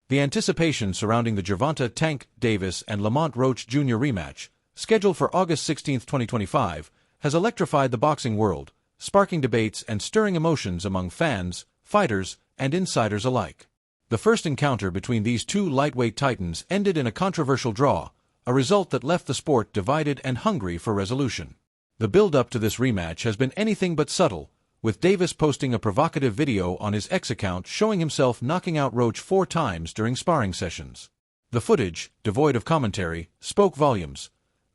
The anticipation surrounding the Gervonta Tank Davis and Lamont Roach Jr. rematch, scheduled for August 16, 2025, has electrified the boxing world, sparking debates and stirring emotions among fans, fighters, and insiders alike. The first encounter between these two lightweight titans ended in a controversial draw, a result that left the sport divided and hungry for resolution. The build-up to this rematch has been anything but subtle, with Davis posting a provocative video on his X account showing himself knocking out Roach 4 times during sparring sessions. The footage, devoid of commentary, spoke volumes.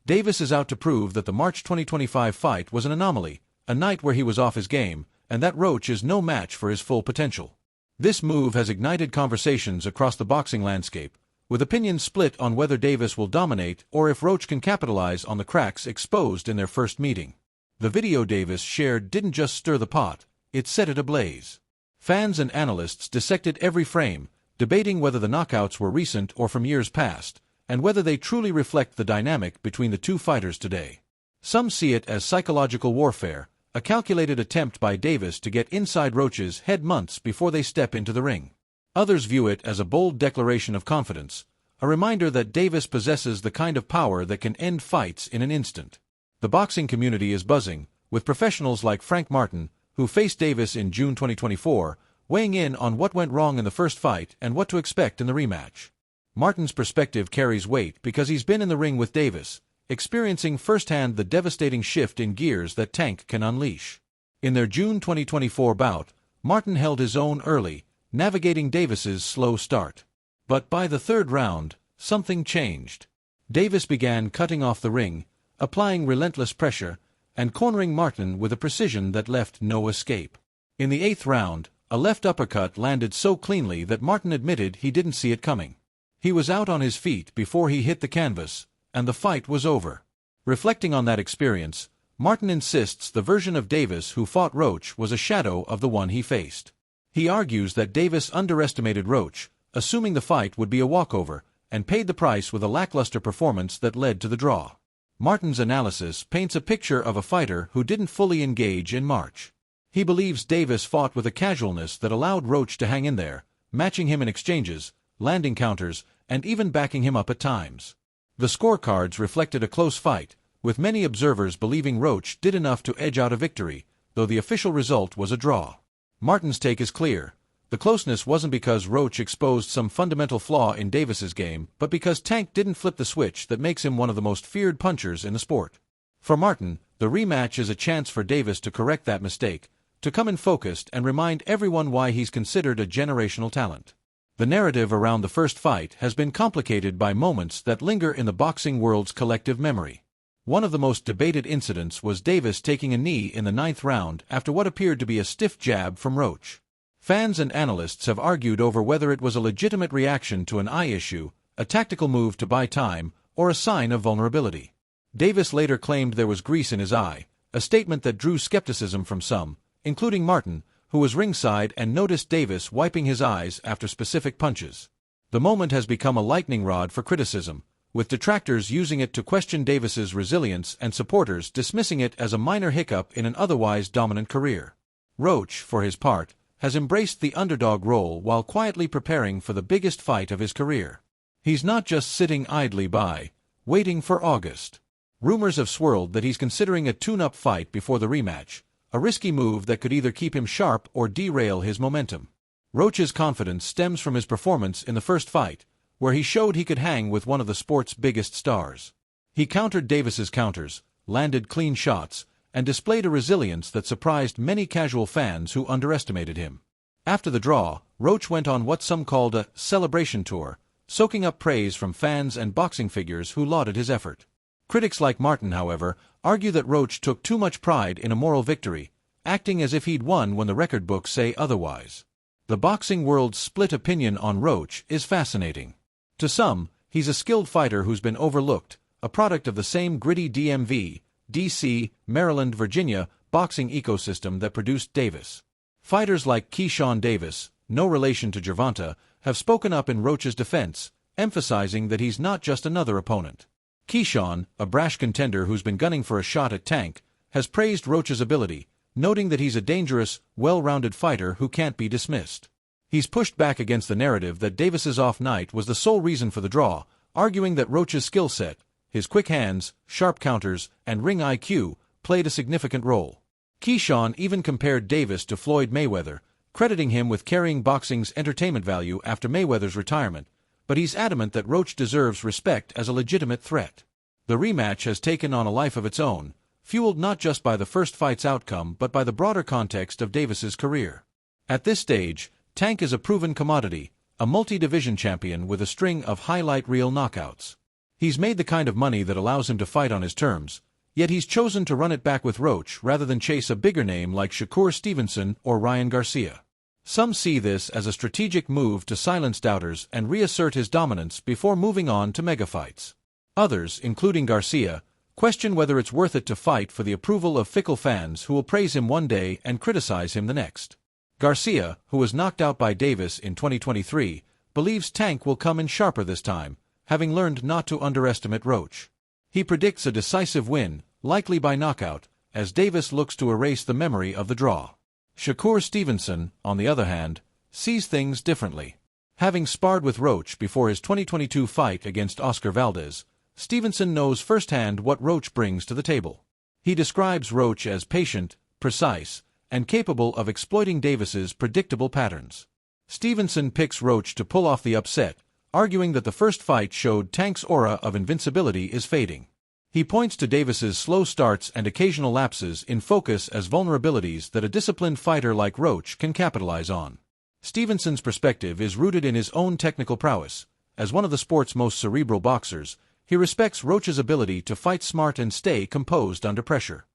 Davis is out to prove that the March 2025 fight was an anomaly, a night where he was off his game, and that Roach is no match for his full potential. This move has ignited conversations across the boxing landscape, with opinions split on whether Davis will dominate or if Roach can capitalize on the cracks exposed in their first meeting. The video Davis shared didn't just stir the pot, it set it ablaze. Fans and analysts dissected every frame, debating whether the knockouts were recent or from years past, and whether they truly reflect the dynamic between the two fighters today. Some see it as psychological warfare, a calculated attempt by Davis to get inside Roach's head months before they step into the ring. Others view it as a bold declaration of confidence, a reminder that Davis possesses the kind of power that can end fights in an instant. The boxing community is buzzing, with professionals like Frank Martin, who faced Davis in June 2024, weighing in on what went wrong in the first fight and what to expect in the rematch. Martin's perspective carries weight because he's been in the ring with Davis, experiencing firsthand the devastating shift in gears that Tank can unleash. In their June 2024 bout, Martin held his own early, navigating Davis's slow start. But by the third round, something changed. Davis began cutting off the ring, applying relentless pressure, and cornering Martin with a precision that left no escape. In the 8th round, a left uppercut landed so cleanly that Martin admitted he didn't see it coming. He was out on his feet before he hit the canvas, and the fight was over. Reflecting on that experience, Martin insists the version of Davis who fought Roach was a shadow of the one he faced. He argues that Davis underestimated Roach, assuming the fight would be a walkover, and paid the price with a lackluster performance that led to the draw. Martin's analysis paints a picture of a fighter who didn't fully engage in March. He believes Davis fought with a casualness that allowed Roach to hang in there, matching him in exchanges, landing counters, and even backing him up at times. The scorecards reflected a close fight, with many observers believing Roach did enough to edge out a victory, though the official result was a draw. Martin's take is clear. The closeness wasn't because Roach exposed some fundamental flaw in Davis's game, but because Tank didn't flip the switch that makes him one of the most feared punchers in the sport. For Martin, the rematch is a chance for Davis to correct that mistake, to come in focused and remind everyone why he's considered a generational talent. The narrative around the first fight has been complicated by moments that linger in the boxing world's collective memory. One of the most debated incidents was Davis taking a knee in the 9th round after what appeared to be a stiff jab from Roach. Fans and analysts have argued over whether it was a legitimate reaction to an eye issue, a tactical move to buy time, or a sign of vulnerability. Davis later claimed there was grease in his eye, a statement that drew skepticism from some, including Martin, who was ringside and noticed Davis wiping his eyes after specific punches. The moment has become a lightning rod for criticism, with detractors using it to question Davis's resilience and supporters dismissing it as a minor hiccup in an otherwise dominant career. Roach, for his part, has embraced the underdog role while quietly preparing for the biggest fight of his career. He's not just sitting idly by, waiting for August. Rumors have swirled that he's considering a tune-up fight before the rematch, a risky move that could either keep him sharp or derail his momentum. Roach's confidence stems from his performance in the first fight, where he showed he could hang with one of the sport's biggest stars. He countered Davis's counters, landed clean shots, and displayed a resilience that surprised many casual fans who underestimated him. After the draw, Roach went on what some called a celebration tour, soaking up praise from fans and boxing figures who lauded his effort. Critics like Martin, however, argue that Roach took too much pride in a moral victory, acting as if he'd won when the record books say otherwise. The boxing world's split opinion on Roach is fascinating. To some, he's a skilled fighter who's been overlooked, a product of the same gritty DMV, DC, Maryland, Virginia boxing ecosystem that produced Davis. Fighters like Keyshawn Davis, no relation to Gervonta, have spoken up in Roach's defense, emphasizing that he's not just another opponent. Keyshawn, a brash contender who's been gunning for a shot at Tank, has praised Roach's ability, noting that he's a dangerous, well-rounded fighter who can't be dismissed. He's pushed back against the narrative that Davis's off night was the sole reason for the draw, arguing that Roach's skill set, his quick hands, sharp counters, and ring IQ played a significant role. Keyshawn even compared Davis to Floyd Mayweather, crediting him with carrying boxing's entertainment value after Mayweather's retirement, but he's adamant that Roach deserves respect as a legitimate threat. The rematch has taken on a life of its own, fueled not just by the first fight's outcome but by the broader context of Davis's career. At this stage, Tank is a proven commodity, a multi-division champion with a string of highlight reel knockouts. He's made the kind of money that allows him to fight on his terms, yet he's chosen to run it back with Roach rather than chase a bigger name like Shakur Stevenson or Ryan Garcia. Some see this as a strategic move to silence doubters and reassert his dominance before moving on to megafights. Others, including Garcia, question whether it's worth it to fight for the approval of fickle fans who will praise him one day and criticize him the next. Garcia, who was knocked out by Davis in 2023, believes Tank will come in sharper this time, having learned not to underestimate Roach. He predicts a decisive win, likely by knockout, as Davis looks to erase the memory of the draw. Shakur Stevenson, on the other hand, sees things differently. Having sparred with Roach before his 2022 fight against Oscar Valdez, Stevenson knows firsthand what Roach brings to the table. He describes Roach as patient, precise, and capable of exploiting Davis's predictable patterns. Stevenson picks Roach to pull off the upset, arguing that the first fight showed Tank's aura of invincibility is fading. He points to Davis's slow starts and occasional lapses in focus as vulnerabilities that a disciplined fighter like Roach can capitalize on. Stevenson's perspective is rooted in his own technical prowess. As one of the sport's most cerebral boxers, he respects Roach's ability to fight smart and stay composed under pressure.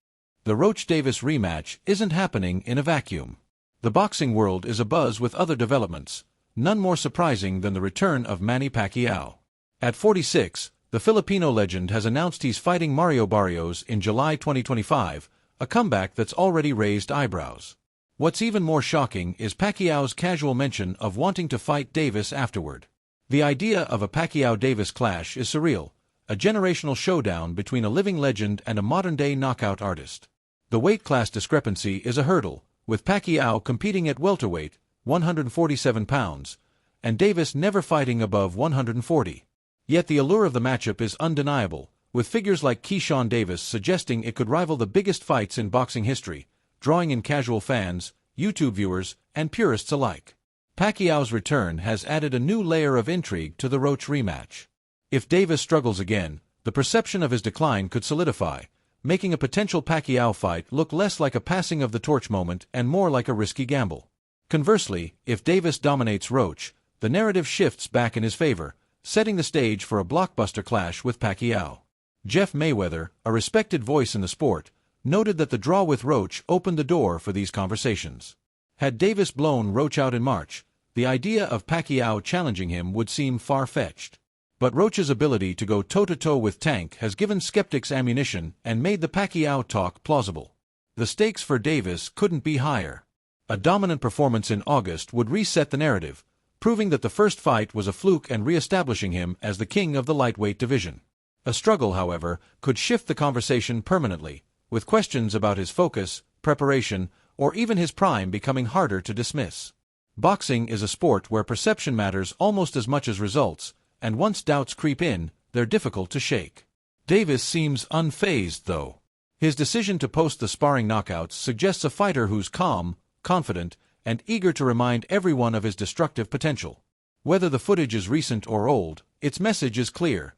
The Roach-Davis rematch isn't happening in a vacuum. The boxing world is abuzz with other developments, none more surprising than the return of Manny Pacquiao. At 46, the Filipino legend has announced he's fighting Mario Barrios in July 2025, a comeback that's already raised eyebrows. What's even more shocking is Pacquiao's casual mention of wanting to fight Davis afterward. The idea of a Pacquiao-Davis clash is surreal, a generational showdown between a living legend and a modern-day knockout artist. The weight class discrepancy is a hurdle, with Pacquiao competing at welterweight, 147 pounds, and Davis never fighting above 140. Yet the allure of the matchup is undeniable, with figures like Keyshawn Davis suggesting it could rival the biggest fights in boxing history, drawing in casual fans, YouTube viewers, and purists alike. Pacquiao's return has added a new layer of intrigue to the Roach rematch. If Davis struggles again, the perception of his decline could solidify, making a potential Pacquiao fight look less like a passing of the torch moment and more like a risky gamble. Conversely, if Davis dominates Roach, the narrative shifts back in his favor, setting the stage for a blockbuster clash with Pacquiao. Jeff Mayweather, a respected voice in the sport, noted that the draw with Roach opened the door for these conversations. Had Davis blown Roach out in March, the idea of Pacquiao challenging him would seem far-fetched. But Roach's ability to go toe-to-toe with Tank has given skeptics ammunition and made the Pacquiao talk plausible. The stakes for Davis couldn't be higher. A dominant performance in August would reset the narrative, proving that the first fight was a fluke and re-establishing him as the king of the lightweight division. A struggle, however, could shift the conversation permanently, with questions about his focus, preparation, or even his prime becoming harder to dismiss. Boxing is a sport where perception matters almost as much as results, and once doubts creep in, they're difficult to shake. Davis seems unfazed, though. His decision to post the Sparring Knockouts suggests a fighter who's calm, confident, and eager to remind everyone of his destructive potential. Whether the footage is recent or old, its message is clear.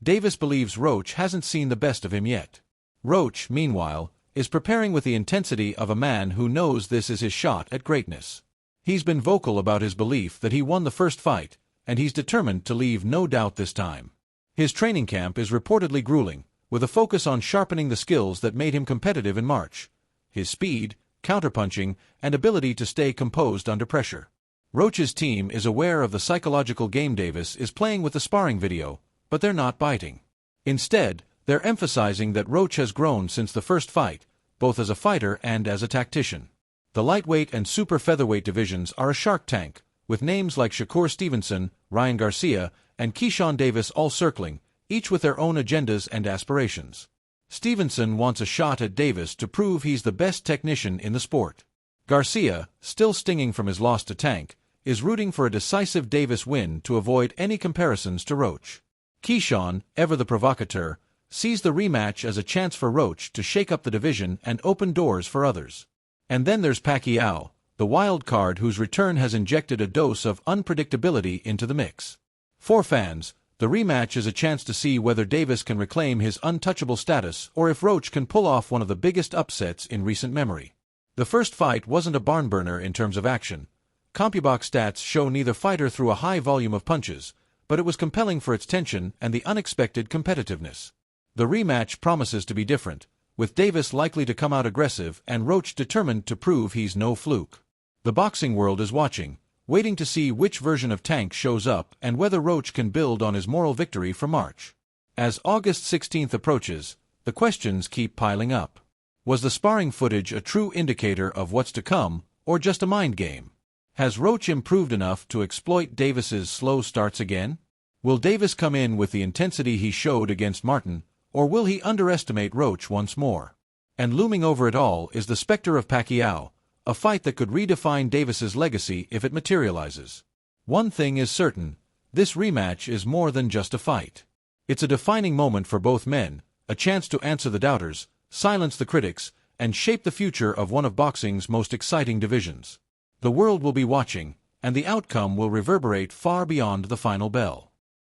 Davis believes Roach hasn't seen the best of him yet. Roach, meanwhile, is preparing with the intensity of a man who knows this is his shot at greatness. He's been vocal about his belief that he won the first fight, and he's determined to leave no doubt this time. His training camp is reportedly grueling, with a focus on sharpening the skills that made him competitive in March: his speed, counterpunching, and ability to stay composed under pressure. Roach's team is aware of the psychological game Davis is playing with the sparring video, but they're not biting. Instead, they're emphasizing that Roach has grown since the first fight, both as a fighter and as a tactician. The lightweight and super featherweight divisions are a shark tank, with names like Shakur Stevenson, Ryan Garcia, and Keyshawn Davis all circling, each with their own agendas and aspirations. Stevenson wants a shot at Davis to prove he's the best technician in the sport. Garcia, still stinging from his loss to Tank, is rooting for a decisive Davis win to avoid any comparisons to Roach. Keyshawn, ever the provocateur, sees the rematch as a chance for Roach to shake up the division and open doors for others. And then there's Pacquiao, the wild card whose return has injected a dose of unpredictability into the mix. For fans, the rematch is a chance to see whether Davis can reclaim his untouchable status or if Roach can pull off one of the biggest upsets in recent memory. The first fight wasn't a barn-burner in terms of action. CompuBox stats show neither fighter threw a high volume of punches, but it was compelling for its tension and the unexpected competitiveness. The rematch promises to be different, with Davis likely to come out aggressive and Roach determined to prove he's no fluke. The boxing world is watching, waiting to see which version of Tank shows up and whether Roach can build on his moral victory for March. As August 16th approaches, the questions keep piling up. Was the sparring footage a true indicator of what's to come, or just a mind game? Has Roach improved enough to exploit Davis's slow starts again? Will Davis come in with the intensity he showed against Martin, or will he underestimate Roach once more? And looming over it all is the specter of Pacquiao, a fight that could redefine Davis's legacy if it materializes. One thing is certain, this rematch is more than just a fight. It's a defining moment for both men, a chance to answer the doubters, silence the critics, and shape the future of one of boxing's most exciting divisions. The world will be watching, and the outcome will reverberate far beyond the final bell.